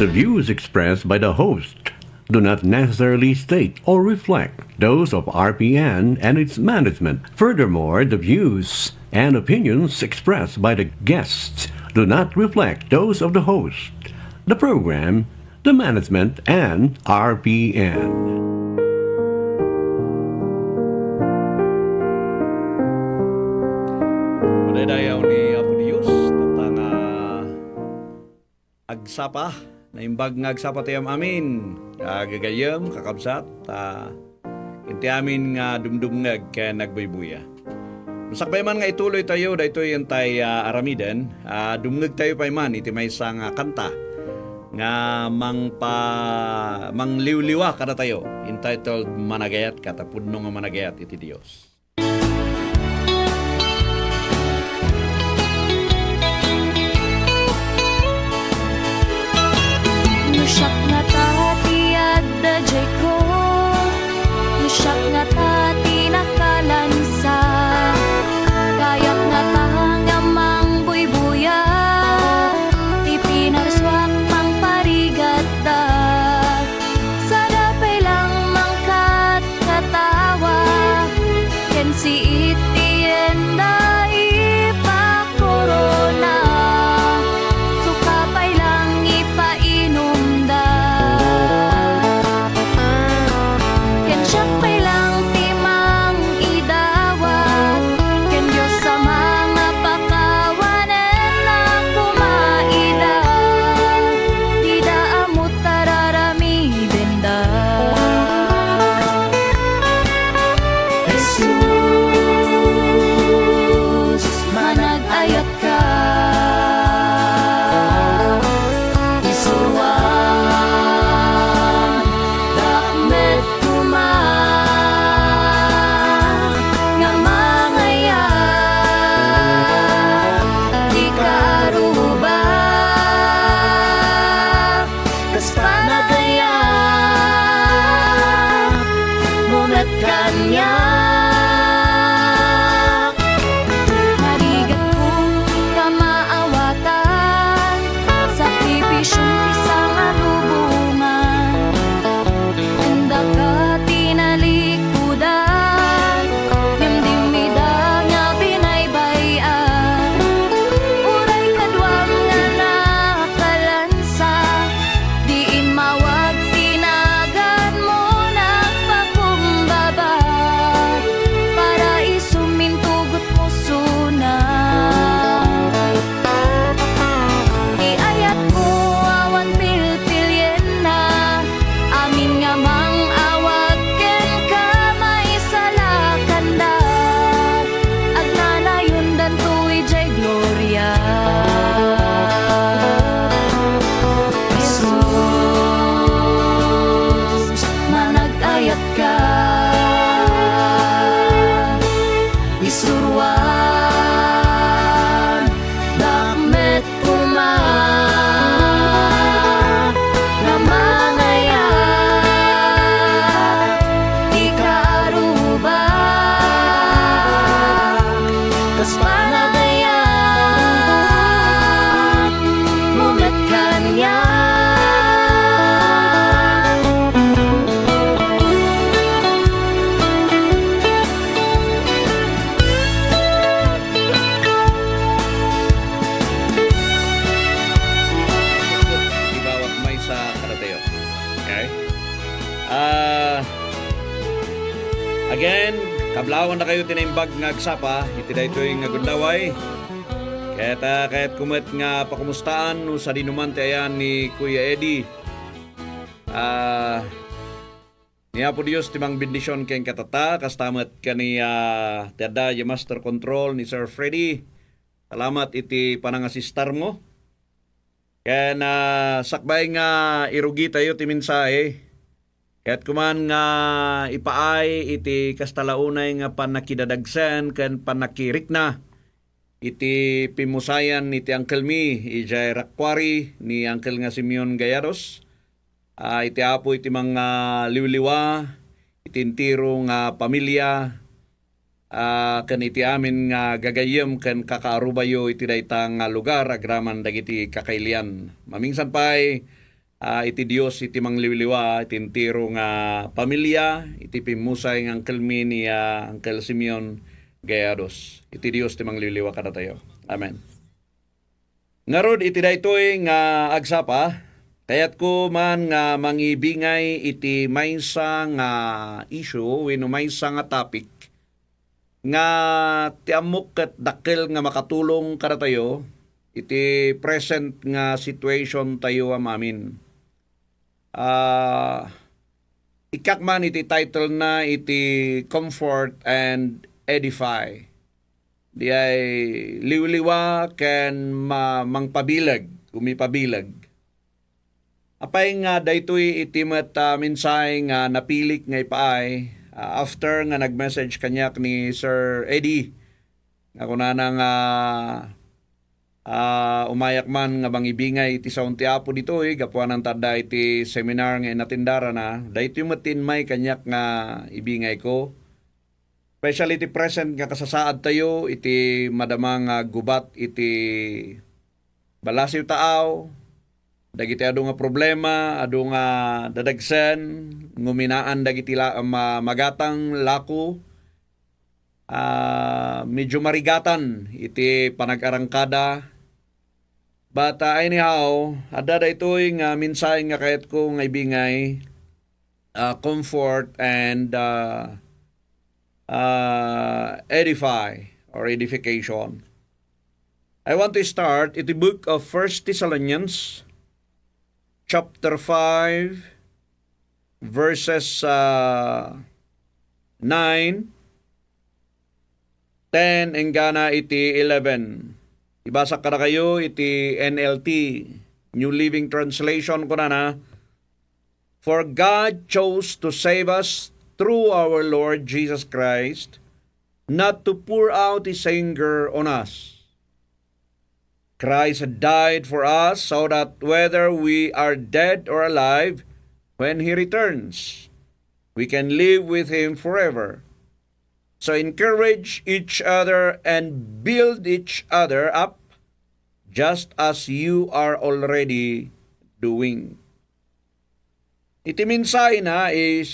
The views expressed by the host do not necessarily state or reflect those of RPN and its management. Furthermore, the views and opinions expressed by the guests do not reflect those of the host, the program, the management, and RPN. Dayaw ni Apo Diyos tatang agsapa na imbag nga agsapa tayam amin gagayam kakabsat inti amin nga dumdumngag kaya nagbuybuya. Masakbay man nga ituloy tayo dahito yung tay aramiden dumngag tayo pa man iti may isang kanta nga mangliwliwa kada tayo entitled Managayat katapudno nga managayat iti Diyos. Nusak nga tati adda jay ko, nusak nga tati nakalansa, kayak nga tahangamang buybuya, ti pinarswak mang parigat da, sadapay lang mangkat katawa, ken si itien da ipa corona, sukapay lang ipainom. Siyapay lang timang idawat ken Diyos sa mga pakawanen na kumaida di da amot tararami benda Jesus managayat ka Again, kablawan na kayo tinaimbag nga agsapa, iti da ito yung agundaway. Kahit kumet nga pakumustaan no sa dinuman ayan ni Kuya Eddie. Ni Apo Diyos timang bendisyon kayong katata, kastamat ka ni Tada yung Master Control ni Sir Freddy. Salamat iti panangasistar mo. Kaya na sakbay nga irugi tayo timinsahe. Kaya't kuman nga ipaay iti kastalaunay nga panakidadagsan kan panakirik na iti pimusayan iti Uncle Mi ijay rakwari ni Uncle nga Simeon Gayaros iti apo iti mga liwliwa iti intiro nga pamilya kan iti amin nga gagayem kan kakaarubayo iti daytang lugar agraman dagiti kakailian mamingsan pay iti Dios iti mangliwliwa iti entero nga pamilya iti pimusay nga Uncle Mi ni Uncle Simeon Gayados. Iti Dios ti mangliwliwa kada tayo. Amen. Ngarod iti daytoy nga agsapa kayat ko man nga mangibingay iti maysa nga issue wenno maysa nga topic nga ti amok ket dakkel nga makatulong kada tayo iti present nga situation tayo amamin. Ikak man iti title na iti Comfort and Edify. Di ay liwliwa ken mangpabilag, umipabilag. Apay nga daytoy iti met mensahe nga napilik nga ipaay after nga nag-message kanyak ni Sir Eddie nga kunana nga umayak man nga bangibingay iti saon ti Apo ditoy gapuanan tada iti seminar nga inatindara na daytoy matinmay kanyak nga ibingay ko. Especially iti present nga kasasaad tayo iti madamang gubat iti balasiw taaw dagiti adu nga problema adu nga dadagsen nguminaan dagiti magatang lako medyo marigatan iti panag-arangkada. But anyhow, ada daytoy nga mensahe nga kayat ko nga ibingay comfort and edify or edification. I want to start iti book of 1 Thessalonians chapter 5 verses 9, 10 enggana iti 11. Ibasa kada kayo iti NLT, New Living Translation ko na. For God chose to save us through our Lord Jesus Christ, not to pour out His anger on us. Christ had died for us so that whether we are dead or alive, when He returns, we can live with Him forever. So encourage each other and build each other up just as you are already doing. Iti mensahe na is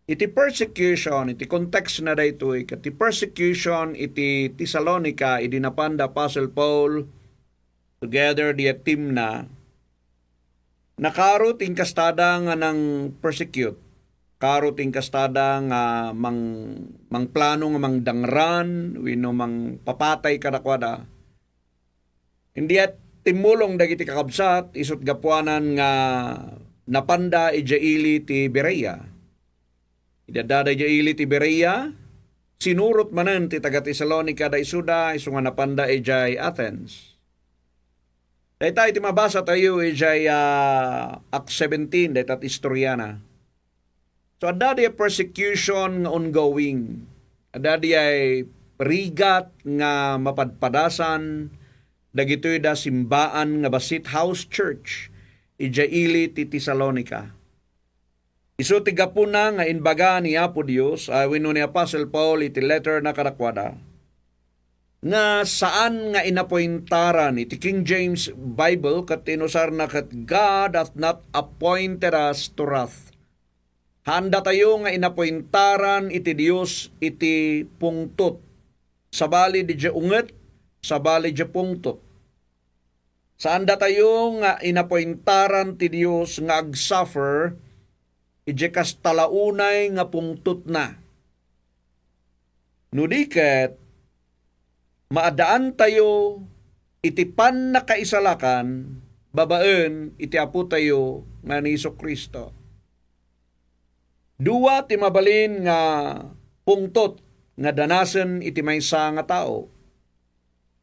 iti persecution, iti context na dayto iti persecution iti Thessalonica idinapanda Apostle Paul together di team na nakaro ting kastada nga nang persecute. Karo ting kastada nga mangplano nga mangdangran wenno mangpapatay kadakwada. Hindi at timulong dagiti kakabsat isut gapuanan nga napanda ijaili ti Berea. Idadada ijaili ti Berea sinurot manen ti taga Thessalonica da isuda isu nga napanda ijay Athens. Dayta iti mabasa tayo ijay Acts 17 dayta istoryana. So adda di persecution nga ongoing. Adda di ay rigat nga mapadpadasan dagitoy da simbaan nga basit house church ijaili ti Thessalonica. Isu ti gapuna nga inbaga ni Apo Dios wenno ni Apostle Paul iti letter na kadakwada nga saan nga inapointaran iti King James Bible kat inusar na kat God hath not appointed us to wrath. Handa tayo nga inapointaran iti Dios iti pungtot. Sabali di unget, sabali di pungtot. Saan da tayo nga inapointaran ti Dios nga agsuffer iti kastalaunay nga pungtot na. Nudiket, maadaan tayo iti pan na kaisalakan, babaen iti Apo tayo nga ni Jesu-Kristo. Dua ti mabalin nga pungtot nga danasen iti maysa nga tao.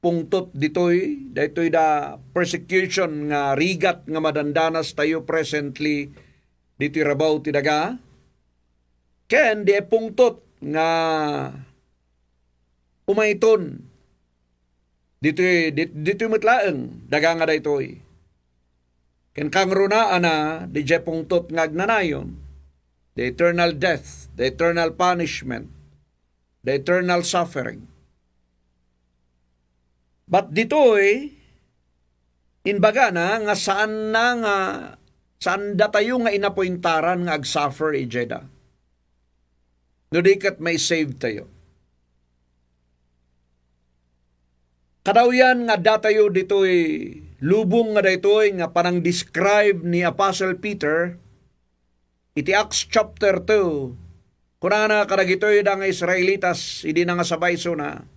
Pungtot ditoy da persecution nga rigat nga madandanas tayo presently ditoy rabaw ti daga. Ken di pungtot nga umaiton ditoy metlaeng daga nga daytoy. Ken kangrunaan na di pungtot nga agnanayon. The eternal death, the eternal punishment, the eternal suffering. But ditoy, Inbaga na nga saan da tayo nga inapointaran nga ag-suffer ijeda. No di kat may save tayo. Kadawyan nga datayo dito'y lubong nga dito'y nga parang describe ni Apostle Peter iti Acts chapter 2. Kunana kadagito'y da nga Israelitas idi na nga sabay so na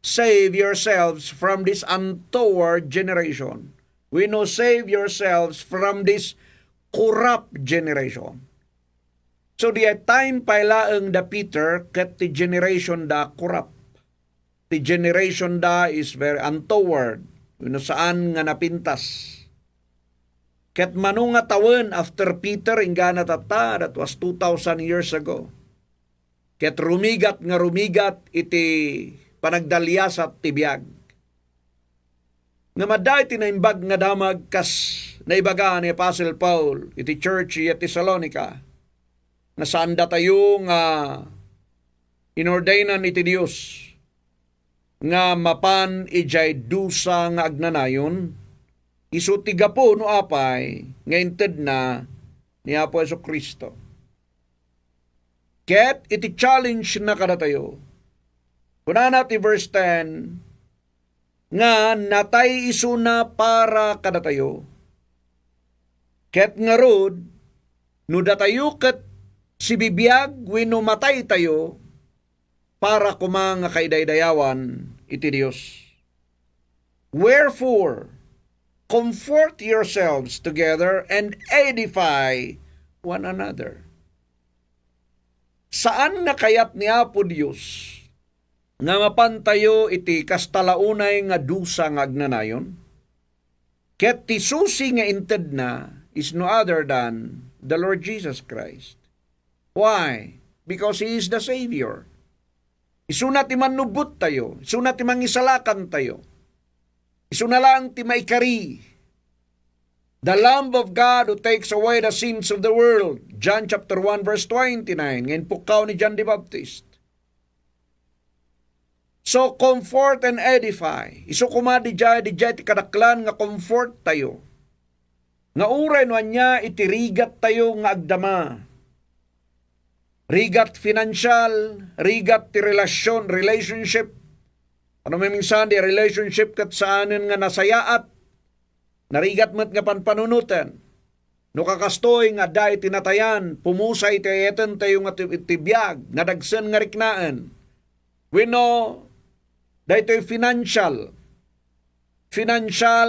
save yourselves from this untoward generation. We know save yourselves from this corrupt generation. So di time pailaeng da Peter ket the generation da corrupt. The generation da is very untoward. Wino saan nga napintas. Ket manunga tawen after Peter ingana tata, that was 2,000 years ago. Ket rumigat iti panagdalyasat tibiyag. Nga maday tinaimbag nga damag kas naibaga ni Apostle Paul iti church iti Thessalonica na saan tayo nga inordainan iti Dios nga mapan ijay dusa nga agnanayon isu tigapo no apay nga inted na ni Apo Jesucristo. Ket iti challenge na kada tayo. Kunana ti verse 10 nga natay isuna para kada tayo. Ket nga rod no datayo ket si bibiyag wenno matay tayo para kumanga kaidaydayawan iti Dios. Wherefore, comfort yourselves together and edify one another. Saan na kayat ni Apo Dios nga mapantayo iti kastalaunay nga dusa nga agnanayon? Ket ti susi nga inted na is no other than the Lord Jesus Christ. Why? Because He is the Savior. Isuna ti manubot tayo. Isuna ti mangisalakan tayo. Isuna lang ti maikari. The Lamb of God who takes away the sins of the world. John chapter 1 verse 29. Ngayon pukaw ni John the Baptist. So comfort and edify. Isu kumadi jay ti kadaklan nga comfort tayo. Nga uray no anya itirigat tayo nga agdama. Rigat financial, rigat ti relasyon, relationship. Ano may minsan di relationship kat saanin nga nasayaat, narigat met nga panpanunutan. No kakastoy nga day tinatayan, pumusay ti eten tayo nga tibiyag, nadagsen nga riknaan. We know, day tayo financial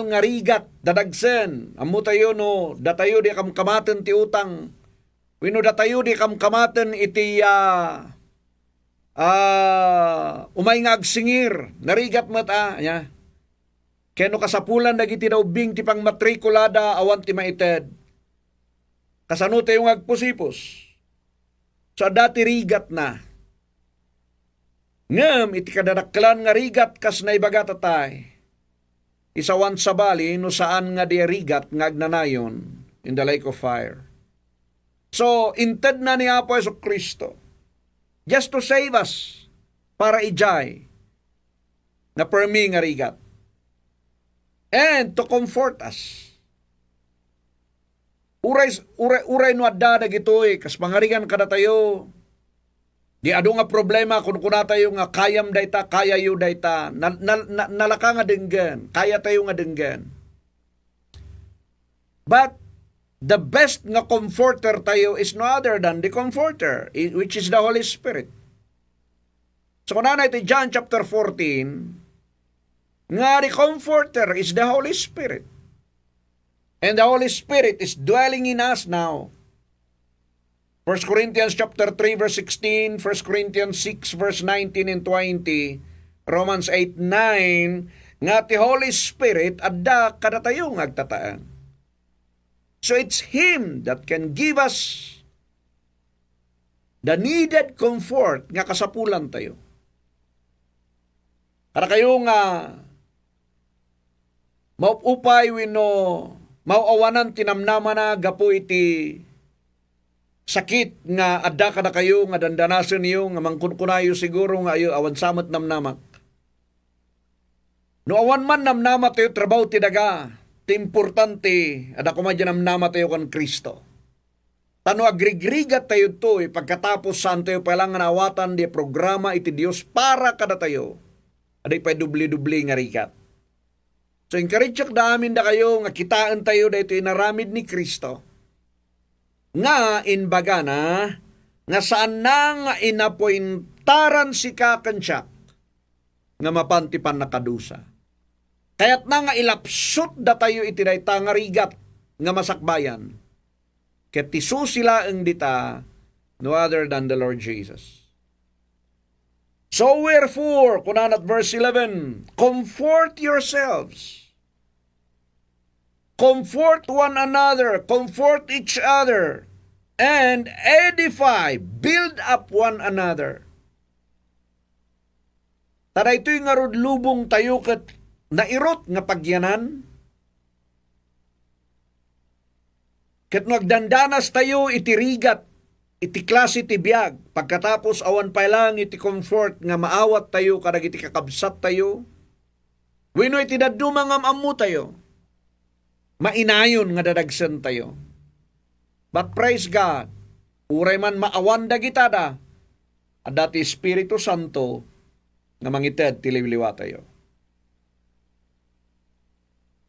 nga rigat, dadagsen. Amu tayo no, datayo di kamkamaten ti utang. Wino datayo di kamkamaten iti umay nga agsingir, narigat mata, nya. Keno kasapulan dagiti daubing ti pang matrikulada awan ti maited. Kasano tayo nga agpusipos. So dati rigat na. Ngem iti kadadaklan nga rigat kas naibaga tatay. Isawan sa bali no saan nga di rigat nga agnanayon in the lake of fire. So, inted na ni Apo Jesucristo just to save us para ijay na permi nga rigat and to comfort us. Uray no adda dagitoy kas pangarigan kada tayo di adu nga problema kun kuna tayo nga kayam dayta kayayo dayta nalaka nga denggan kaya tayo nga denggan. But the best nga comforter tayo is no other than the comforter, which is the Holy Spirit. So kung iti John chapter 14, nga the comforter is the Holy Spirit. And the Holy Spirit is dwelling in us now. 1 Corinthians chapter 3 verse 16, 1 Corinthians 6 verse 19 and 20, Romans 8, 9, nga the Holy Spirit adda kada tayo nga agtataan. So it's Him that can give us the needed comfort nga kasapulan tayo. Para kayo nga maupupay wino mauawanan tinamnama na gapo iti sakit nga adda kada kayo nga dandanason niyo nga mangkunkunayo siguro nga ayo awan samet namnamak. No awan man namnama tayo trabaho ti daga, ti importante, ada ko madya namnama tayo kan Kristo. Tano agrigrigat tayo to, pagkatapos saan tayo palang nawatan di programa iti Dios para kada tayo. Aday pa dubli-dubli nga rigat. So encourage da amin da kayo nga kitaan tayo da ito inaramid ni Kristo. Nga inbaga na, nga saan na nga inapointaran si kakensyak nga mapantipan na kadusa. Kaya't na nga ilapsot da tayo iti dayta nga rigat nga masakbayan. Ket tisu sila ang dita no other than the Lord Jesus. So wherefore, kunan at verse 11, comfort yourselves. Comfort one another, comfort each other, and edify, build up one another. Tada ito'y nga rod lubong tayo kat nairot nga pagyanan. Kat nagdandanas tayo itirigat, iti klase ti biyag. Pagkatapos awan pa lang iti comfort nga maawat tayo kadag iti kakabsat tayo. Wino iti daduma nga maamu tayo. Mainayon nga dadagsan tayo. But praise God, uray man maawan da gitada, at dati Espiritu Santo nga mangited tililiwa tayo.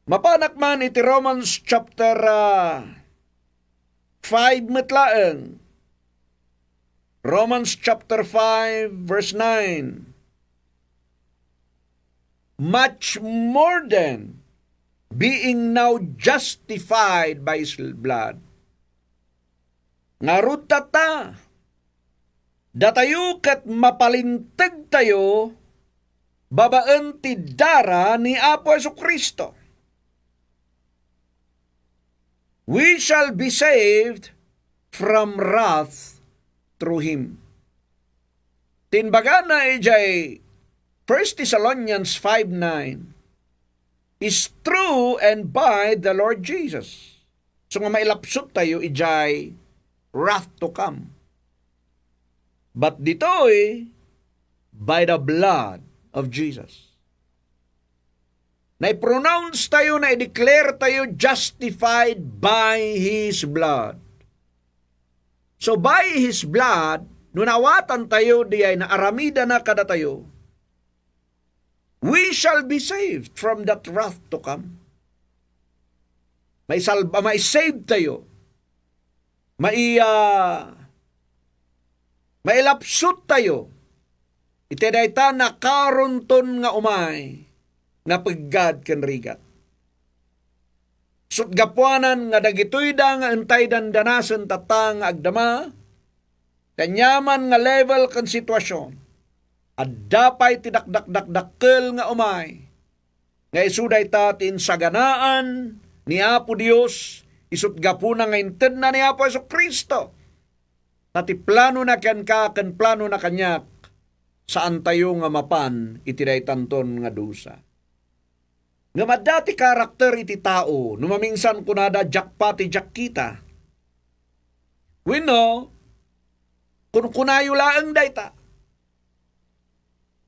Mapanak man iti Romans chapter 5 metlaeng. Romans chapter 5 verse 9. Much more than being now justified by His blood. Ngarud tata, datayo kat mapalintag tayo, babaan ti dara ni Apo Jesucristo. We shall be saved from wrath through Him. Tinbaga na ijay 1 Thessalonians 5:9 is through and by the Lord Jesus. So nga mailapsot tayo ijay wrath to come. But dito'y by the blood of Jesus. Na-pronounce tayo, na-declare tayo justified by His blood. So by His blood, nunawatan tayo diay na aramida na kada tayo, we shall be saved from that wrath to come. May save tayo. Mailapsot tayo. Itedayta na karunton nga umay nga paggad ken rigat. Sut gapuanan nga dagitoy da nga entay dandanasen tatang agdama, kanyaman nga level ken sitwasyon, at dapay tidakdak-dakdakkel nga umay, nga isuday ta tinsaganaan ni Apo Dios, isut gapuna nga inted na ni Apo Jesucristo, tati plano na ken ka, ken plano na kanyak, saan tayo nga mapan itiday tanton nga dusa. Nga madati karakter iti tao, numaminsan kunada jakpa ti jakkita. We know, kung kunayo laang dayta.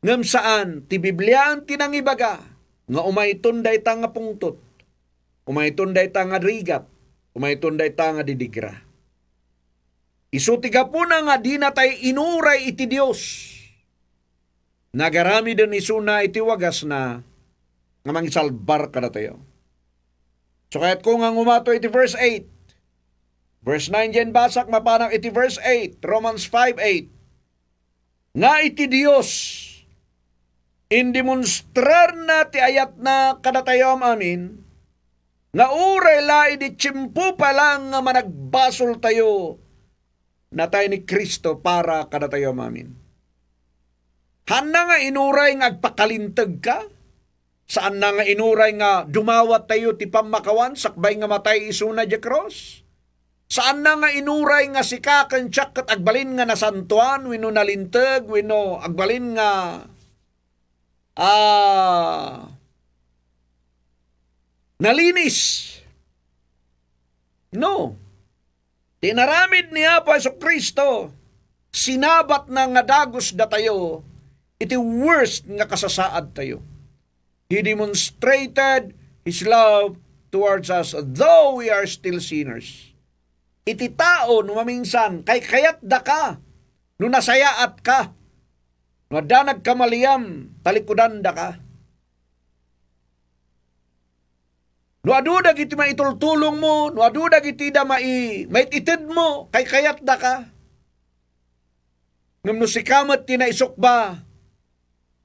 Ngam saan, ti Bibliaan tinangibaga, nga umayton dayta nga pungtot, umayton dayta nga rigat, umayton dayta nga didigra. Isutiga po na nga di na tayo inuray iti Diyos. Nagarami din isuna iti wagas na nga mangisalbar kada tayo. So kaya't kung ang umato iti verse 8, verse 9 dyan basak mapanang iti verse 8, Romans 5:8, nga iti Diyos, indemonstrar na ti ayat na kada tayo amin, nga uray la iti tsimpo pa lang nga managbasol tayo, na tayo ni Kristo para kada tayo amin. Hana nga inuray nga agpakalintag ka, saan na nga inuray nga dumawat tayo ti pamakawan, sakbay nga matay isuna di cross? Saan na nga inuray nga si kakantsak kat agbalin nga nasantuan, wino nalintag, wino agbalin nga nalinis? No. Tinaramid ni Apo Jesucristo, sinabat na nga dagos da tayo, iti worst nga kasasaad tayo. He demonstrated His love towards us though we are still sinners. Iti tao no maminsan kay kayat da ka no nasayaat ka no da nagkamaliyam talikudan da ka. No adu dagiti maitultulong mo, no adu dagiti da maititid mo kay kayat da ka. Ngam no sikamat ti naisok ba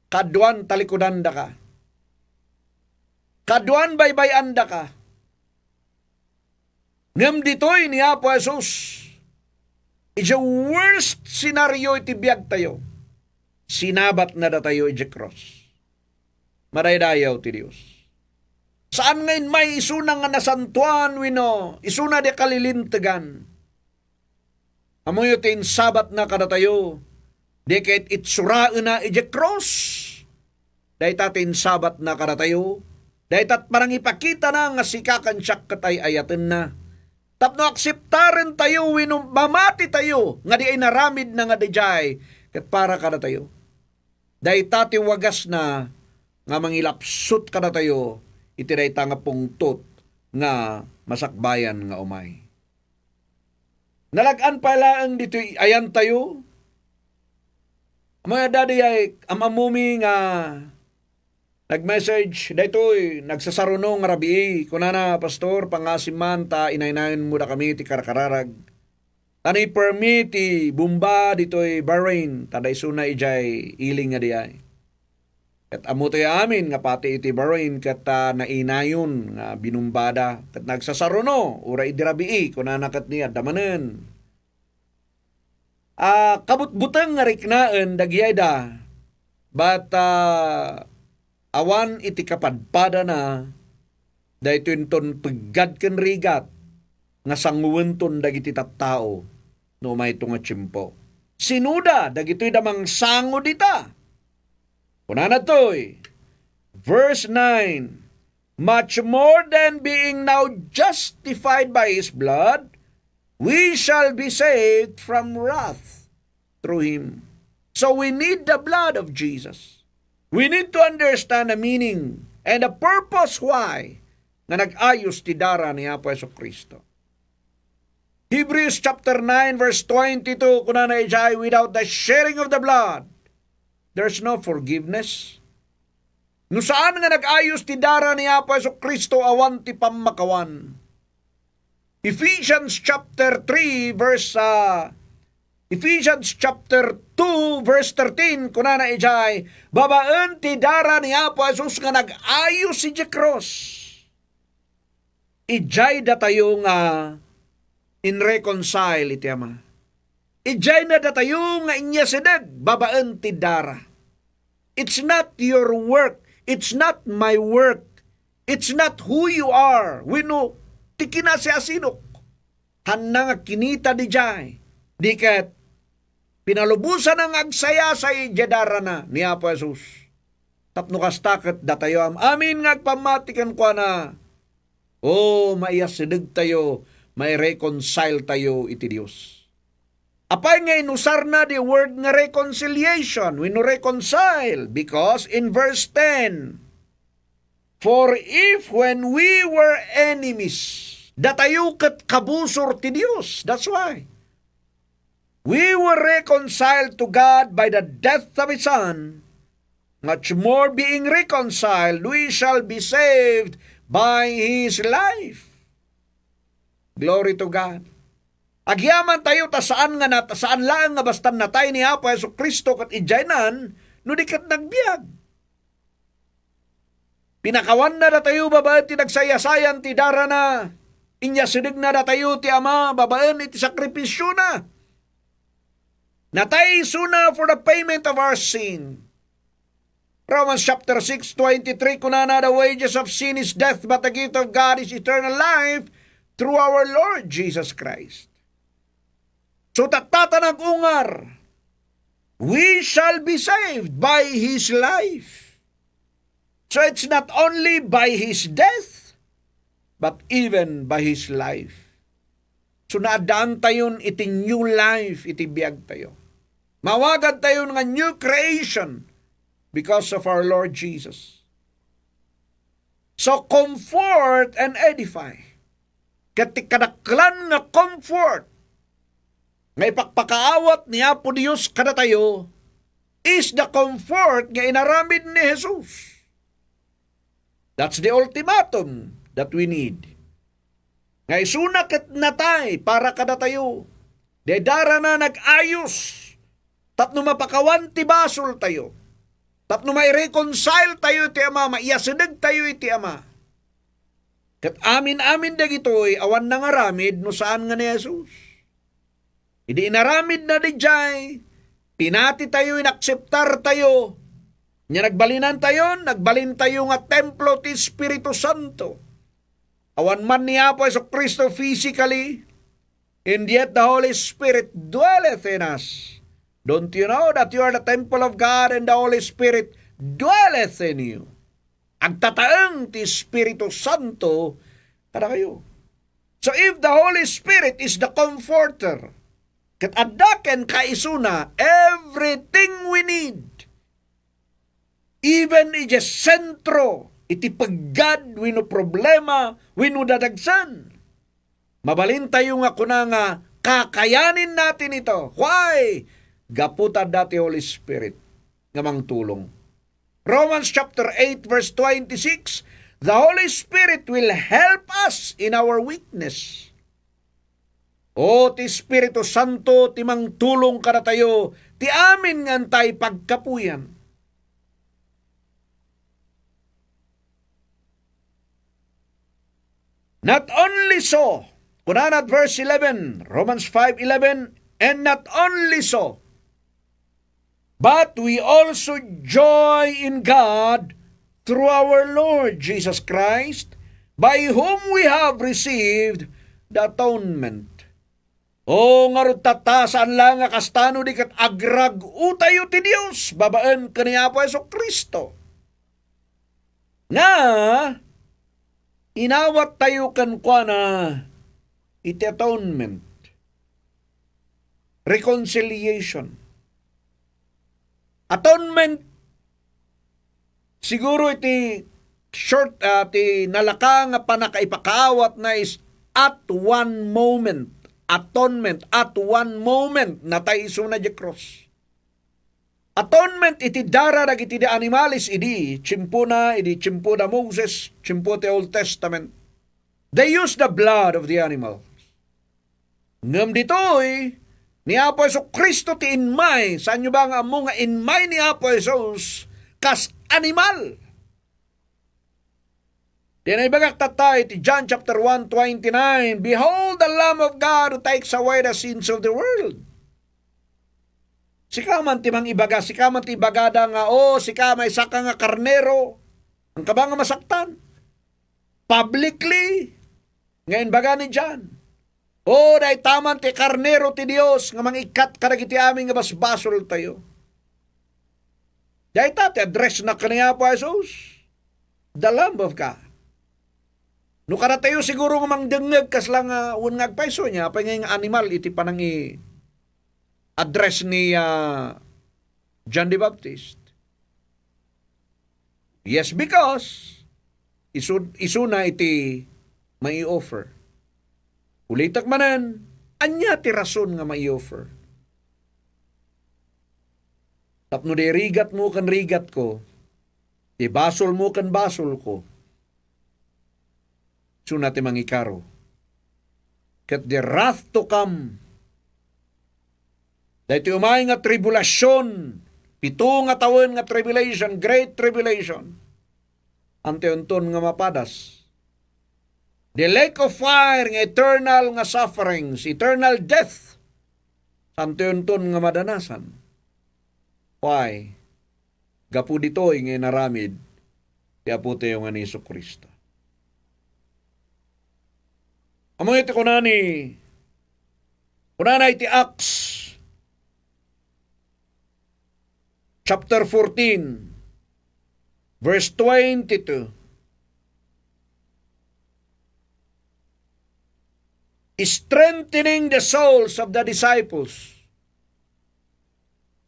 kaduan talikudan da ka. Kaduan baybayan da ka. Ngam ditoy ni Apo Jesus, iti worst scenario iti biyag tayo. Sinabat na da tayo iti cross. Maraydayaw ti Diyos. Saan ngayon may isuna nga nasantuan wino, isuna di kalilintagan. Amoy tin sabat na kada tayo, di kahit itsuraan na iti cross. Dahil tatin sabat na kada tayo, dahil tat parang ipakita na nga sikakan siyak katay ayatin na. Tapno akseptaren tayo, mamati tayo, nga di ay naramid na nga di jay, kat para kada tayo. Dahil tati wagas na, nga mangilapsut kada tayo, itiray tanga pungtot, nga masakbayan nga umay. Nalagaan pala ang dito ayan tayo, mga dadi ay amamumi nga, nag-message, daytoy, nagsasarunong rabi, kunana, pastor, pangasiman, ta inaynayon mo da kami, ti karkararag. Tani permiti, bumba, ditoy, Bahrain, taday suna ijay, iling nga diyay. Kat amo tayo amin, nga pati iti Bahrain, kat nainayon, nga binumbada, kat nagsasaruno, ura idirabi, kunana kat niya, damanen. Kabutbutang nga riknaan, dagyay da, but, awan iti kapadpada na dahito yun pagad ken rigat nga sanguwenton dagiti tattao no may tunga tiyempo. Sinuda dagitoy damang sango dita. Kunana toy, verse 9, much more than being now justified by His blood, we shall be saved from wrath through Him. So we need the blood of Jesus. We need to understand the meaning and the purpose why nga nag-ayos ti dara ni Apo Jesucristo. Hebrews chapter 9 verse 22 kunana ijay, without the shedding of the blood, there's no forgiveness. No saan nga nag-ayos ti dara ni Apo Jesucristo awan ti pamakawan. Ephesians chapter 3 verse Ephesians chapter 2 verse 13 kunana ijay, babaan ti dara ni Apo Jesus nga nag-ayos si cross. Ijay da tayo nga in reconcile iti Ama. Ijay na da tayo nga inya sidag, babaan ti dara. It's not your work, it's not my work, it's not who you are. Wino ti kinasi asinok. Hanna nga kinita di jay. Di ket pinalubusan ang agsaya sa ijedara na ni Apo Jesus. Tapno kastakot datayo amin nga agpamatikan kwa na, maiyasideg tayo, may reconcile tayo iti Diyos. Apay nga inusar na the word nga reconciliation, we no reconcile, because in verse 10, for if when we were enemies, datayo ket kabusor ti Diyos, that's why. We were reconciled to God by the death of His Son. Much more being reconciled, we shall be saved by His life. Glory to God. Agyaman tayo ta saan lang nga bastan na tayo ni Apo Jesucristo kat ijaynan, no di kat nagbiag. Pinakawan na tayo babaan ti nagsayasayan ti dara na, inyasidig na tayo ti Ama, babaan iti sakripisyo na. Natay suna for the payment of our sin. Romans chapter 6:23, kunana, the wages of sin is death, but the gift of God is eternal life through our Lord Jesus Christ. So tatata ungar, we shall be saved by His life. So it's not only by His death, but even by His life. So naadaan tayon iti new life, iti biyag tayo. Mawagad tayo nga new creation because of our Lord Jesus. So, comfort and edify. Kadaklan nga comfort nga ipakpakaawat ni Apo Dios kada tayo is the comfort nga inaramid ni Jesus. That's the ultimatum that we need. Nga isunak natay para kada tayo. Dedara na nag-ayos. Tapno mapakawan ti basol tayo. Tapno mai-reconcile tayo iti Ama. Maiyasinag tayo iti Ama. Kat amin-amin dagitoy awan na ngaramid no saan nga ni Jesus. Hindi inaramid na di jay. Pinati tayo, inakseptar tayo. Nya nagbalinan tayo, nagbalin tayo nga templo ti Espiritu Santo. Awan man ni Apo Jesu-Kristo physically, and yet the Holy Spirit dwelleth in us. Don't you know that you are the temple of God and the Holy Spirit dwelleth in you? Ang tataang ti Espiritu Santo kada kayo. So if the Holy Spirit is the comforter, kat addaken kaisuna everything we need, even iti sentro, iti paggad, wino problema, wino dadagsan. Mabalin tayo nga kuna nga kakayanin natin ito. Why? Gaputa dati Holy Spirit nga mangtulong. Romans chapter 8 verse 26, the Holy Spirit will help us in our weakness. O ti Espiritu Santo, ti mangtulong kada tayo, ti amin ngantay pagkapuyan. Not only so, kunanat verse 11, Romans 5:11, and not only so, but we also joy in God through our Lord Jesus Christ, by whom we have received the atonement. O nga tatasan lang nga kastano di kat agrag utayo ti Dios babaan kaniya po Jesu-Kristo. Nga inawat tayo kan kwa na iti atonement, reconciliation. Atonement siguro iti short ti nalaka nga panakaipakaawat na is at one moment. Atonement at one moment na tayo iso na di cross. Atonement iti dara dagiti di animalis idi chimpo na Moses, chimpo ti Old Testament. They use the blood of the animals. Ngam ditoy ni Apo Jesu-Kristo ti inmay, saan nyo ba nga mo nga inmay ni Apo Jesus kas animal? Dinay-bagak tatay ti John chapter 1:29, behold the Lamb of God who takes away the sins of the world. Sika man ti mang ibaga, sika man ti bagada nga, sika may saka nga karnero, ang kabang nga masaktan. Publicly, ngayon baga ni John, dahi taman ti karnero ti Dios nga mangikat kadagiti amin nga basbasol tayo. Dahi ti address na kaniya po Jesus, the Lamb of God. No kada tayo siguro nga mangdengeg kas lang unngag paiso niya, pa nga animal iti panang address ni John the Baptist. Yes, because isuna iti may offer. Ulitak manan, anya ti rason nga may offer. Tapno di rigat mo kan rigat ko, di basol mo kan basol ko, suna ti mangikaro. Kat the wrath to come, dahil ti umay nga tribulasyon, 7 nga taon nga tribulation, great tribulation, ante-unton nga mapadas. The lake of fire nga eternal nga sufferings, eternal death, ante-unton nga madanasan. Why? Gapu ditoy nga naramid, ti Apo tayo nga ni Jesu-Kristo. Among iti kunani iti Acts chapter 14 verse 22. Strengthening the souls of the disciples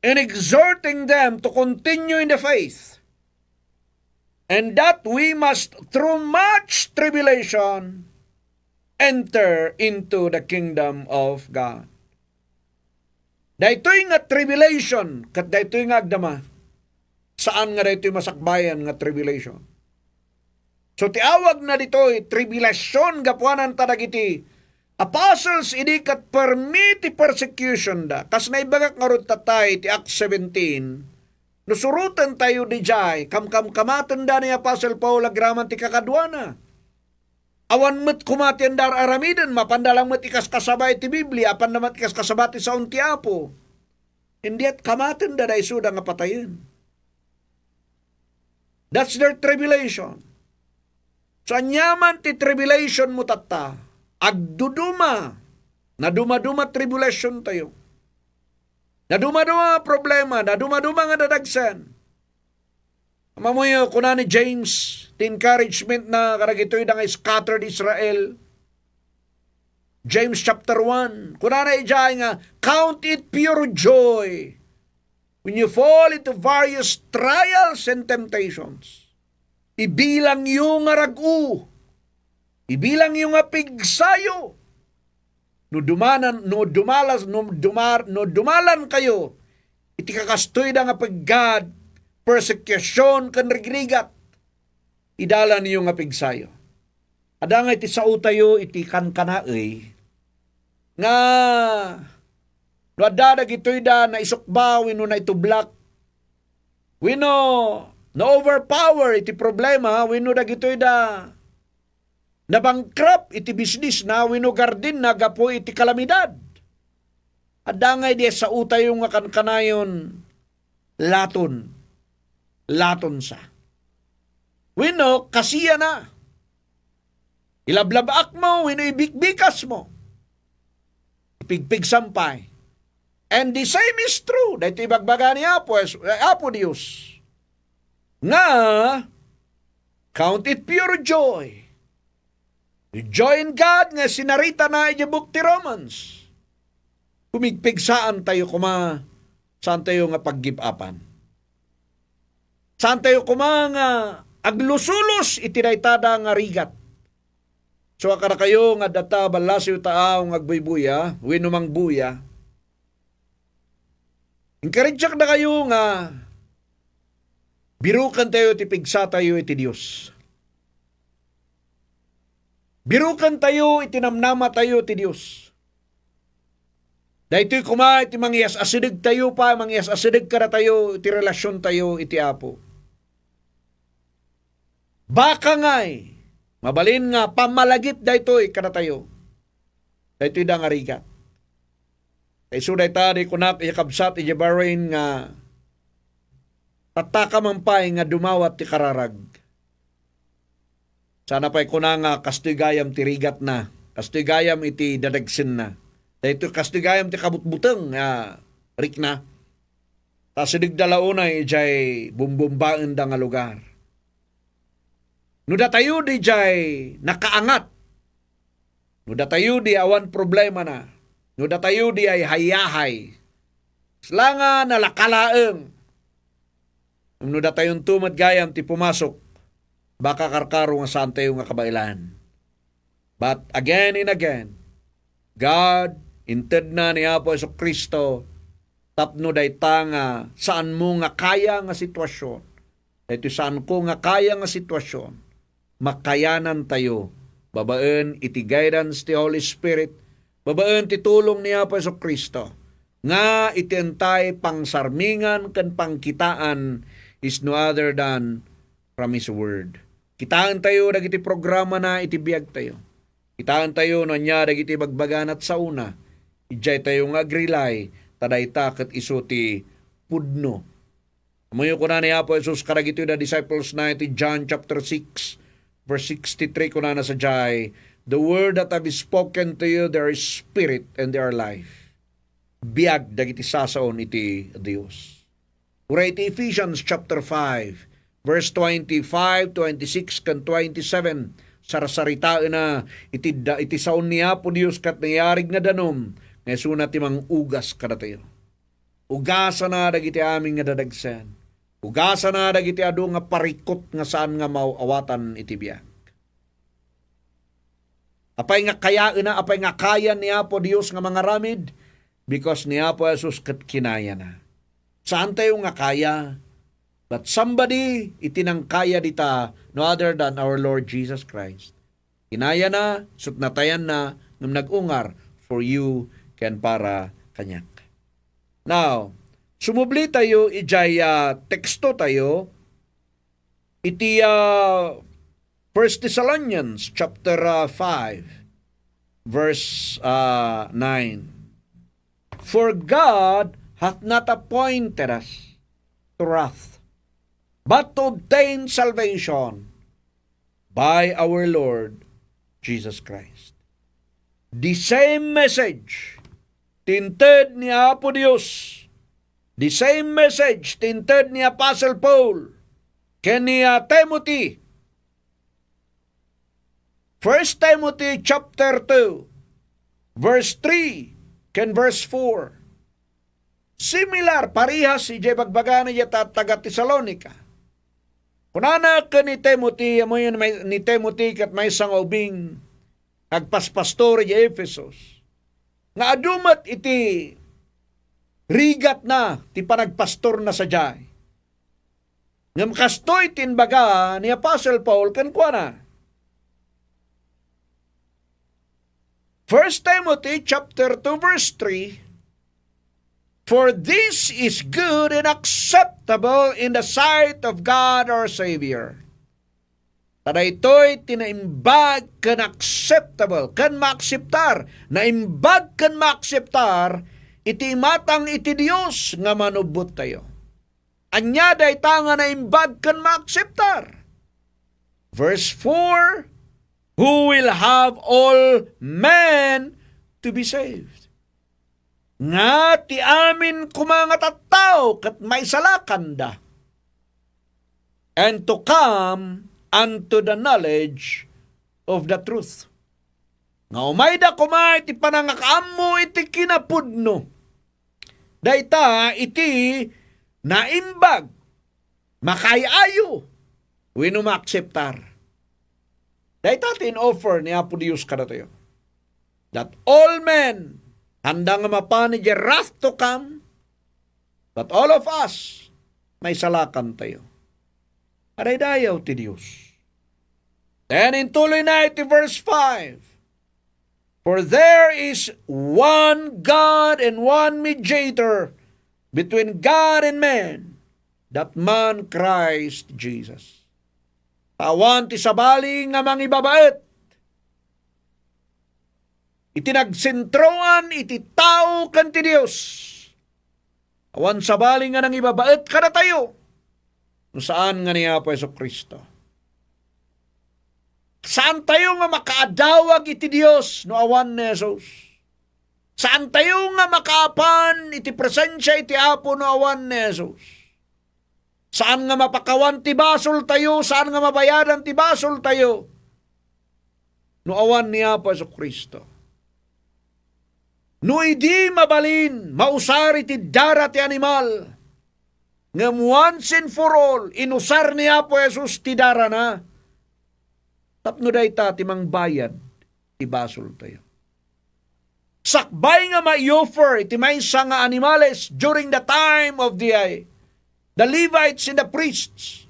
and exhorting them to continue in the faith, And that we must, through much tribulation, enter into the kingdom of God. Daytoy nga tribulation, kat daytoy nga agdama, saan nga daytoy masakbayan nga tribulation? So tiawag na ditoy, tribulation gapuanan tadagiti, apostles idi kat permiti persecution da. Kas naibagak nga ron tatay, ti Acts 17, nusurutan tayo di jay, kamatan da ni Apostle Paul agraman ti kakadwana. Awan met kumatian dar aramiden, mapandalang met ikas kasabay ti Biblia, apan naman ikas kasabati sa unti apo. Hindi at kamaten da da isuda nga patayin. That's their tribulation. So anyaman ti tribulation mo tata, agduduma, na dumaduma tribulation tayo. Na dumaduma problema, na dumaduma nga dadagsan. Mamuyo, kuna ni James, the encouragement na karagitoy na nga scattered Israel. James chapter 1, kuna na ijay nga, count it pure joy when you fall into various trials and temptations. Ibilang yung nga ragu, ibilang yung nga pigsayo, no dumalan kayo, iti kakastoy da nga paggad, persecution kan rigrigat, idalan niyo nga pigsayo. Ada nga iti sao tayo, iti kankanaay, nga, no adadag ito'y da, na isukbaw, wino na itublak, wino, na overpower, iti problema, wino dag ito'y da, na bankrupt iti business na winugardin na gapo iti kalamidad. Adangay di sa utay yung nga kankanayon laton sa. Wino, kasiya na. Ilablabak mo, wino ibikbikas mo. Ipigpig sampay. And the same is true. Dahito ibagbaga ni Apo Diyos. Nga, count it pure joy. Joy in God nga sinarita na ijabuk ti Romans. Kumigpigsaan tayo kuma, saan tayo nga pag-give upan. Saan tayo kuma nga aglusulos itinaytada nga rigat. So akara kayo nga data balasyo taaw nga agbuybuya, winumang buya. Encourage na kayo nga birukan tayo ti pigsa tayo iti Diyos. Birukan tayo, itinamnama tayo ti Diyos. Dahito'y kuma, iti mangyas asidig tayo pa, mangyas asidig ka na tayo, iti relasyon tayo, iti Apo. Baka nga'y, mabalin nga, pamalagit dahito'y ka na tayo. Dahito'y da nga rigat. Kaiso dahita, di kunak, yakabsat, ijabarin nga, tataka mampay nga dumawat ti kararag. Sana pa'y kuna nga kastigayam ti rigat na, kastigayam iti dadagsin na. Dahito kastigayam ti kabutbuteng, rik na. Tasidig dalaunay, ijay bumbumbaan da nga lugar. Nuda tayo di jay nakaangat. Nuda tayo di awan problema na. Nuda tayo di ay hayahay. Slanga nalakalaeng. Nuda tayong tumat gayam ti pumasok. Baka karkaro nga saan tayo nga kabailan. But again and again, God, inted na ni Apo Jesu Kristo, tapno day nga saan mo nga kaya nga sitwasyon. Ito saan ko nga kaya nga sitwasyon. Makayanan tayo. Babaan iti guidance ti Holy Spirit. Babaan ti tulong ni Apo Jesu Kristo. Nga itentay pangsarmingan kan pangkitaan is no other than from His Word. Kitaan tayo dagiti programa na itibiyag tayo. Kitaan tayo no nya dagiti bagbaganat sa una. Ijay tayo nga agrilay tadayta ket isu ti pudno. Amoy ko na ni Apo Jesus karagito da disciples na iti John chapter 6 verse 63 ko na sa jay, the word that I've spoken to you, there is spirit and there are life. Biag dagiti sasaon iti Dios. Ura iti Ephesians chapter 5 verse 25, 26, kan 27, sarasaritaan na iti saon niya po Diyos kat nayarig na danom, ngayon na timang ugas kada tayo. Ugasan na dagiti aming nga dadagsan. Ugasa na dagiti adu nga parikot nga saan nga mauawatan iti biag. Apay nga apay nga kaya ni Apo Dios nga mga ramid because ni Apo Jesus ket kinaya na. Saan tayo nga kaya? But somebody itinang kaya dita no other than our Lord Jesus Christ. Kinaya na, sutnatayan na, ngam nagungar for you ken para kanyak. Now, sumubli tayo ijay teksto tayo iti 1 Thessalonians chapter 5 verse 9. For God hath not appointed us to wrath, but to obtain salvation by our Lord Jesus Christ. The same message tinted ni Apo Dios, the same message tinted ni Apostle Paul ken ni Timothy. 1 Timothy chapter 2 verse 3 ken verse 4. Similar, parihas si Jay Bagbaga na yata taga Tesalonica. Kunana ka ni Timothy, amo yun ni Timothy kat may isang ubing agpaspastor di Ephesus. Nga adumat iti rigat na ti panagpastor na sa jay. Ngam kastoy tinbaga ni Apostle Paul kan kuana. 1 Timothy chapter 2 verse 3. For this is good and acceptable in the sight of God our Savior. Tada ito'y tinaimbag kan acceptable, kan maakseptar, naimbag kan maakseptar, iti matang iti Diyos nga manubot tayo. Anya day tanga naimbag kan maakseptar. Verse 4, who will have all men to be saved. Nga ti amin kumanga tattao kat maisalakan da. And to come unto the knowledge of the truth. Nga umayda kumay iti panangakaammo iti kinapudno. Dayta iti naimbag, makayayo, wino maakseptar. Dayta tin-offer ni Apo Dios kada tayo. That all men handa nga mapani di wrath to come, but all of us may salakan tayo. Aray dayaw ti Diyos. Then intuloy na iti verse 5. For there is one God and one mediator between God and man, that man Christ Jesus. Tawan ti sabali nga mangibabaet. Iti nagsentroan iti tao kan ti Dios. Awan sabali nga nang ibabaet kada tayo. No saan nga niya po Yesu Kristo. Saan tayo nga makaadawag iti Dios no awan ni Jesus? Saan tayo nga makaapan iti presensya iti Apo no awan ni Jesus? Saan nga mapakawan ti basol tayo? Saan nga mabayadan ti basol tayo? No awan ni Apo Yesu Kristo. No idi mabalin, mausar iti darat ti animal. Ngam once and for all, inusar ni Apo Jesus ti dara na. Tapno dayta ti mangbayad, ti basol tayo. Sakbay nga ma-offer iti maysa nga animales during the time of the Levites and the priests.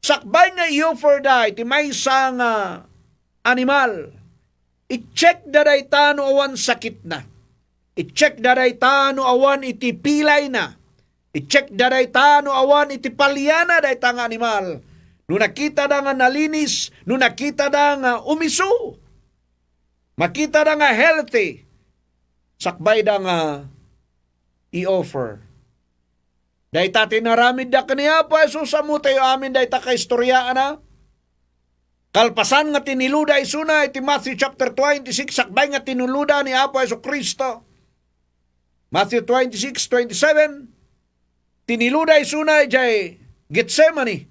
Sakbay nga i-offer da iti maysa nga animal. I-check da dayta no awan sakit na. I-check daray ta no awan iti pilay na. I-check daray ta no awan iti palyana daray ta nga animal. No nakita da nga nalinis, no nakita da nga umiso. Makita da nga healthy. Sakbay da nga i-offer. Dahi ta tinaramid da kaniya pa Jesus amo tayo amin dahi ta kaistoryaan na. Kalpasan nga tiniluda isuna iti Matthew chapter 26 sakbay nga tinuluda ni Apo Yesu Kristo. Matthew 26:27 tiniluda isuna ijay Gethsemane.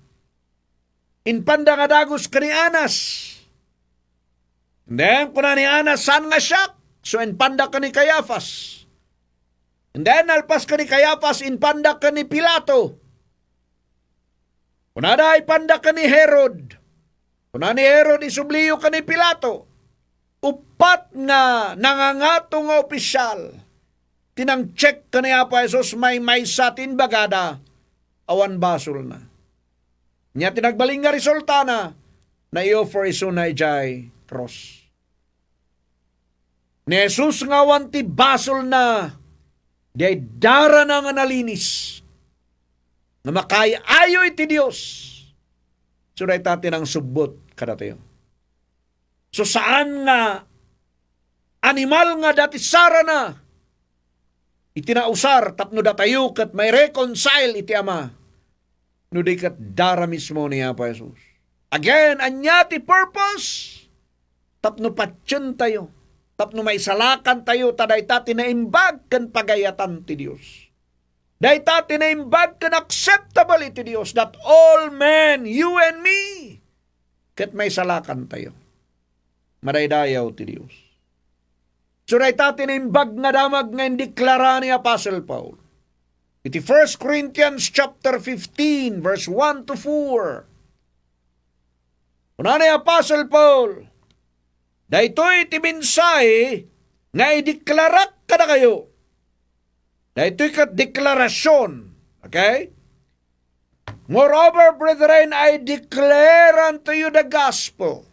Inpanda nga dagos kani Anas. And then kuna ni Anas saan nga siyak? So inpanda kani Caiaphas. And then alpas kani Caiaphas inpanda kani Pilato. Kunada ay panda ka ni Herod. Kuna ni Herod isubliyo ka ni Pilato. Upat nga nangangato nga opisyal. Tinang check ka ni Apo Jesus may satin bagada. Awan basol na. Nya tinagbaling nga resulta na i-offer iso na ijay cross. Ni Jesus nga wanti basol na di ay dara na nga nalinis na makaayo iti Diyos. So dahi tati ng subot kada tayo. So saan nga animal nga dati sara na itinausar tapno datayo kat may reconcile iti Ama. No di kat dara mismo niya pa Jesus. Again, anya ti purpose. Tapno patyon tayo. Tapno may salakan tayo taday tati na imbag kan pagayatan ti Diyos. Day tati na imbag kan acceptable iti Diyos that all men, you and me, kat may salakan tayo. Maraydayaw ti Diyos. So day tati na imbag nga damag nga indeklara ni Apostle Paul. Iti 1 Corinthians chapter 15 verse 1 to 4. Kuna ni Apostle Paul, daytoy iti mensahe nga ideklara kada kayo. Daytoy kat deklarasyon. Okay? Moreover, brethren, I declare unto you the gospel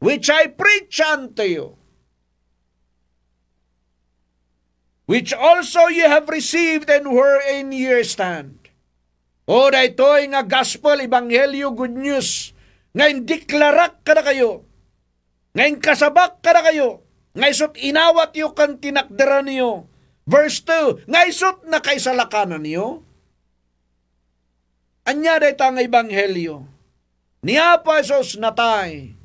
which I preach unto you, which also ye have received and wherein ye stand. O daytoy nga gospel, ebanghelyo, good news, nga indeklara kada kayo, nga kasabak kada kayo, nga isot inawat yo kan tinakdara niyo. Verse 2, nga isot na kaisalakanan niyo. Anya day nga ebanghelyo. Niya pa esos natay,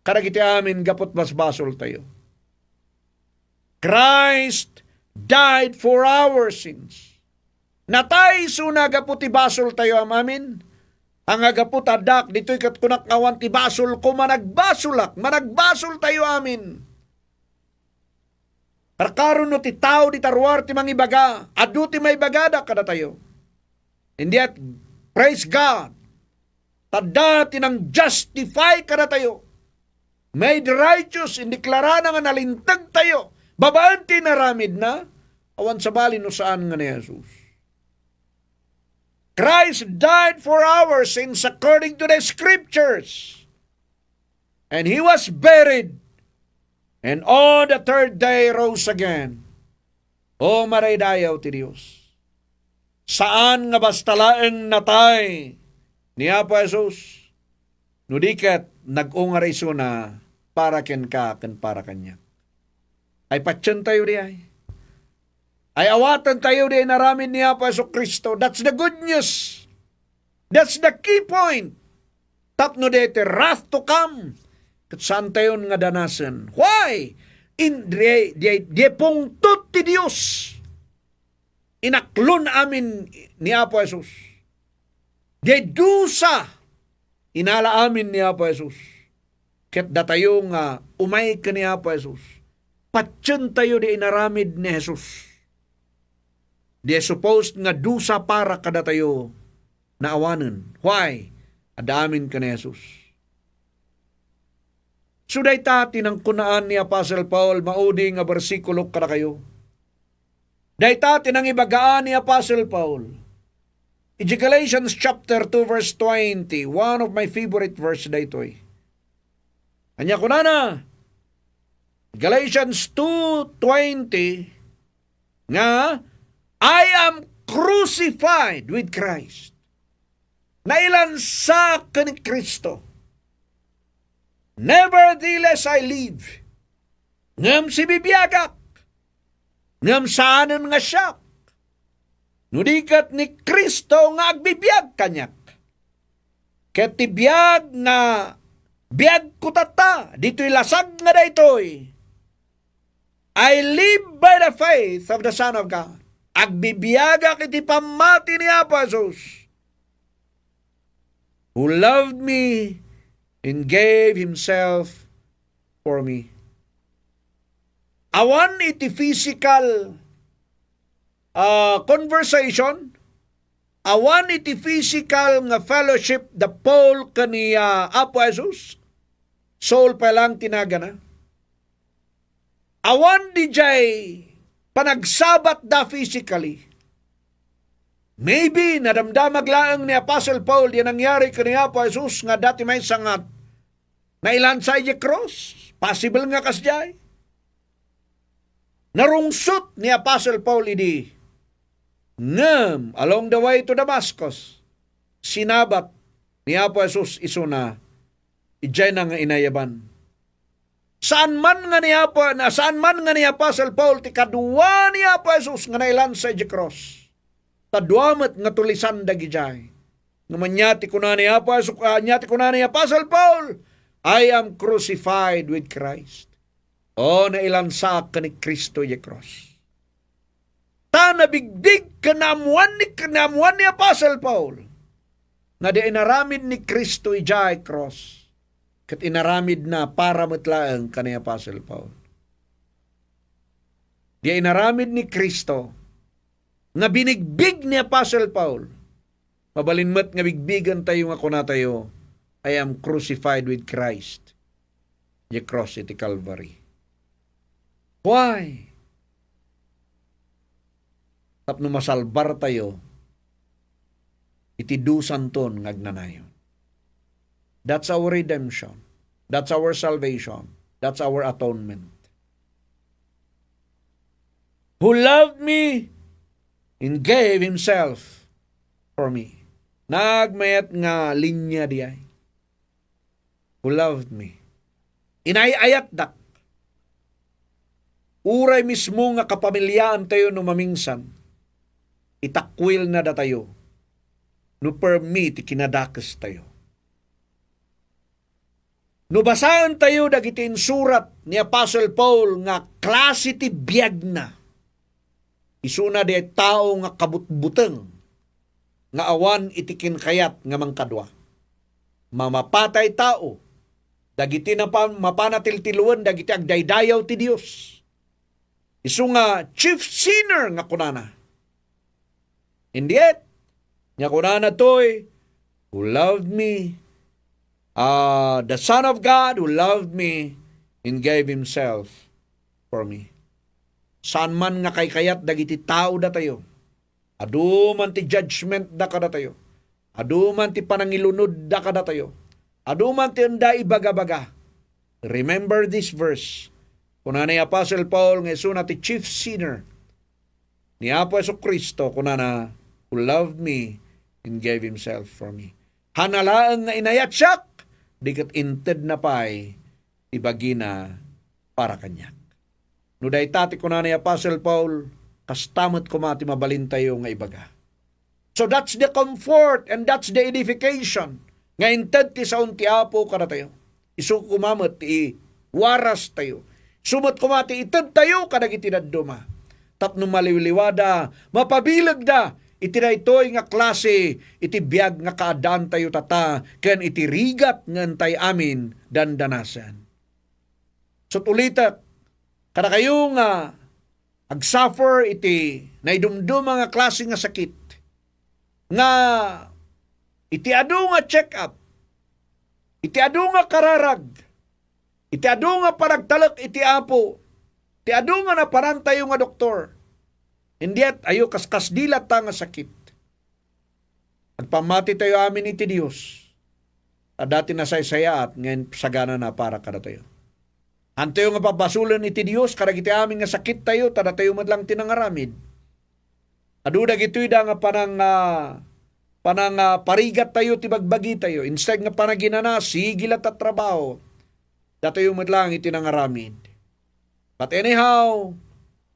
karagiti amin gapot basbasol tayo. Christ died for our sins. Natay suna gapot ibasol tayo amamin. Ang agapot adak, dito'y katkunak ngawan ti basol ko, managbasolak, managbasol tayo amin. Karkaron no ti tao, di tarwar ti mangibaga, adu ti may bagada kada tayo. And yet, praise God, tada ti nang justify kada tayo. Made righteous, indeklara na nga nalintag tayo. Babaan ti naramid na, awan sa bali no saan nga ni Jesus. Christ died for our sins according to the scriptures. And He was buried. And on the third day rose again. O maraydayaw ti Diyos. Saan nga bastalaeng natay ni Apo Jesus? Nudikat nag-ungar iso na para ken ka ken para kanya. Ay patyan tayo di ay. Ay awatan tayo di naramin ni Apo Jesu Kristo. That's the good news. That's the key point. Tapno dete wrath to come. Kat saan tayo nga danasan? Why? In di pungtot ti Diyos. Inaklon amin ni Apo Jesus. Di dusa. Inala amin ni Apo Jesus. Kat datayo nga umay ka ni Apo Jesus. Patyan tayo di inaramid ni Jesus. Di supposed nga dusa para kada tayo na awanan. Why? Adamin ka ni Jesus. Suday tati ng kunaan ni Apostle Paul, maudi nga bersikulo kada kayo. Day tati ng ibagaan ni Apostle Paul. In Galatians chapter 2 verse 20, one of my favorite verse daytoy. Anya kunana, Galatians 2:20 nga I am crucified with Christ. Nailansa ka ni Kristo. Nevertheless I live. Ngam si bibiyagak. Ngam saanan nga siya. Nudikat ni Kristo nga agbibiyag kanyak. Ket ti biyag nga biyag kutata. Dito'y lasag nga daytoy. I live by the faith of the Son of God. Agbibiyagak iti pamati ni Apo Jesus, who loved me and gave Himself for me. Awan iti physical conversation, Awan iti physical nga fellowship da Paul kaniya Apo Jesus. Soul pa lang tinagana. Awan di jay panagsabat da physically. Maybe nadamdamag laang ni Apostle Paul yan nangyari kaniya Apo Jesus nga dati may sangat na ilansay di cross. Possible nga kasjay. Narungsot ni Apostle Paul idi ngem along the way to Damascus. Sinabat ni Apo Jesus isuna ijay na nga inayaban. Saan man nga ni Apostle Paul ti kadwa ni Apo Jesus nga nailansay di cross. Tadwamet nga tulisan dagijay. Namanyati kunani Apostle Paul, I am crucified with Christ. O nailansa ka ni Kristo yung cross. Ta nabigdig kanamuan ni Apostle Paul nga di inaramid ni Kristo ijay cross. Kat inaramid na para matlaang ka ni Apostle Paul. Di inaramid ni Kristo nga binigbig ni Apostle Paul. Mabalinmat nga bigbigan tayo nga kuna tayo, I am crucified with Christ. Yung cross iti Calvary. Why? Tapno masalbar tayo, iti dusan ton ngagnanayon. That's our redemption. That's our salvation. That's our atonement. Who loved me and gave himself for me. Nagmayat nga linya diay. Who loved me. Inayayat dak. Uray mismo nga kapamilyaan tayo no mamingsan. Itakwil na da tayo. No permit kinadakas tayo. No basaan tayo dagiti insurat ni Apostle Paul nga klase ti biyag na. Isuna di tao nga kabutbuteng nga awan iti kinkayat nga mangkadwa. Mamapatay tao. Dagiti na mapanatiltiluan dagiti agdaydayaw ti Dios. Isu nga chief sinner nga kunana. And yet, nga kunana to'y who loved me, the Son of God who loved me and gave himself for me. Saan man nga kayat dagiti tao da tayo. Adu man ti judgment da kada tayo. Adu man ti panangilunod da kada tayo. Adu man ti anda ibaga-baga. Remember this verse. Kuna ni Apostle Paul nga isuna ti chief sinner ni Apo Jesucristo kuna na who loved me and gave himself for me. Hanalaan nga inayat siyak dikat inted na pa'y ibagina para kanyak. No day tati kuna ni Apostle Paul kastamot kumati mabalin tayo nga ibaga. So that's the comfort and that's the edification nga inted ti saun ti Apo kada tayo. Isu kumamat ti waras tayo. Sumot kumati ited tayo kadagiti dadduma. Tapno maliwliwada, mapabilag da, iti na ito'y nga klase, iti biyag nga kaadaan tayo tata, ken iti rigat ngan tay amin dandanasan. So ulitat, kada kayo nga ag-suffer iti naidumdum nga klase nga sakit, nga iti adu nga check-up, iti adu nga kararag, iti adu nga paragtalak iti Apo, iti adu nga naparan tayo nga doktor, and yet ayo kaskas dilat ta nga sakit. Agpamati tayo amin iti Dios, dati na saysayaat, ngayon sagana na para kada tayo. Antayo nga papasulan iti Dios, kada iti amin nga sakit tayo, tada tayo madlang tinangaramid. Adudag ito'y da nga panang parigat tayo, tibagbagi tayo. Instead nga panaginana, sigilat at trabaho. Datayo madlang itinangaramid. But anyhow,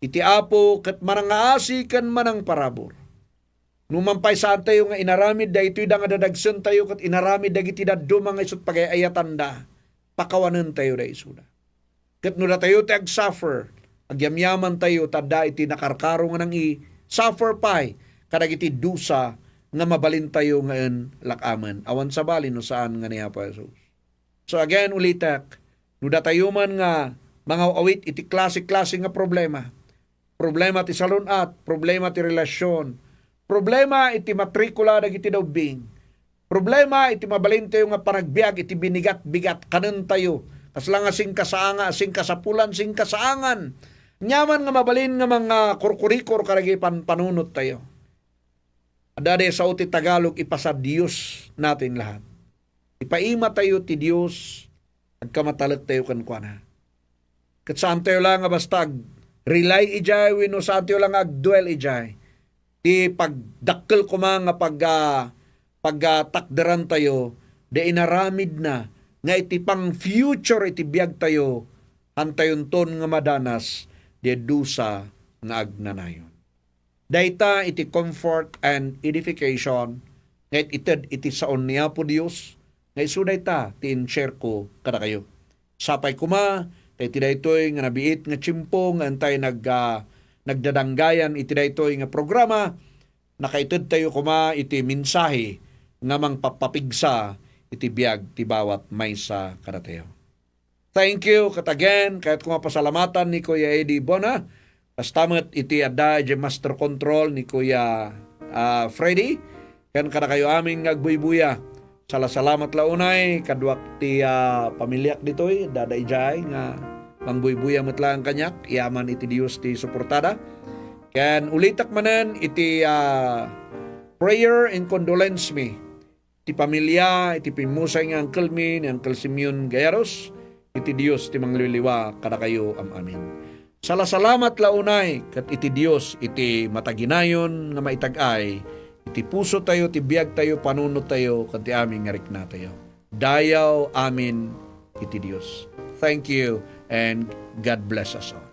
iti Apo kat manangaasi kan manang parabor. Numampay saan tayo nga inaramid, da ito'y da nga dadagsan tayo kat inaramid dagiti daddo mga isut pagayayatan da. Pakawanan tayo da isuda. Kat no da tayo ti ag-suffer, agyamyaman tayo, tada iti nakarkaro nga nang i-suffer pa'y, kadagiti dusa nga mabalin tayo ngayon lakaman. Awan sa bali no saan nga ni Apo Jesus. So again, ulitak, no da tayo man nga mga awit iti klase-klase nga problema. Problema ti salunat, problema ti relasyon, Problema iti matrikula dagiti daubing. Problema iti mabalin tayo nga panagbiag iti binigat-bigat kanen tayo. Kasla nga sing kasaanga, sing kasapulan, sing kasaangan. Nyaman nga mabalin nga mga kurkurikor karagi panunot tayo. Adade sa uti Tagalog ipasa Diyos natin lahat. Ipaima tayo ti Diyos agkamatalag tayo kankwana. Kat saan tayo lang nga basta rely ijay wino saan tayo lang agduel ijay. Ti pagdakkel ko mga pagtakderan tayo de inaramid na nga iti pang future iti biag tayo hantayon ton nga madanas de dusa nga agnanayon. Dayta iti comfort and edification nga ited iti saon niya po Dios nga isu dayta ti in-share ko kada kayo. Sapay kuma tay ti daytoy nga nabiit nga tsimpo nga antay nagdadanggayan iti daytoy nga programa nakaited tayo kuma iti mensahe nga mangpapapigsa iti biag ti bawat maysa kada tayo. Thank you kat again kahit kung pasalamatan ni Kuya Eddie Bona. Kastamat iti adda iti master control ni Kuya Freddy. Kan kada kayo aming ngagbuybuya. Salamat launay kadwak ti pamilyak ditoy dada ijay nga mangbuybuya metlang kanyak iaman iti Dios ti suportada. Kan ulitak manen iti prayer and condolence me. Iti pamilya iti pimusay nga Uncle Mi ni Uncle Simeon Gayaros. Iti Dios ti mangliliwa kada kayo amin. Salamat launay kat iti Dios iti mataginayon nga maitag-ay iti puso tayo ti biag tayo panunot tayo kat ti aming ngarik na tayo. Dayaw amin iti Dios. Thank you and God bless us all.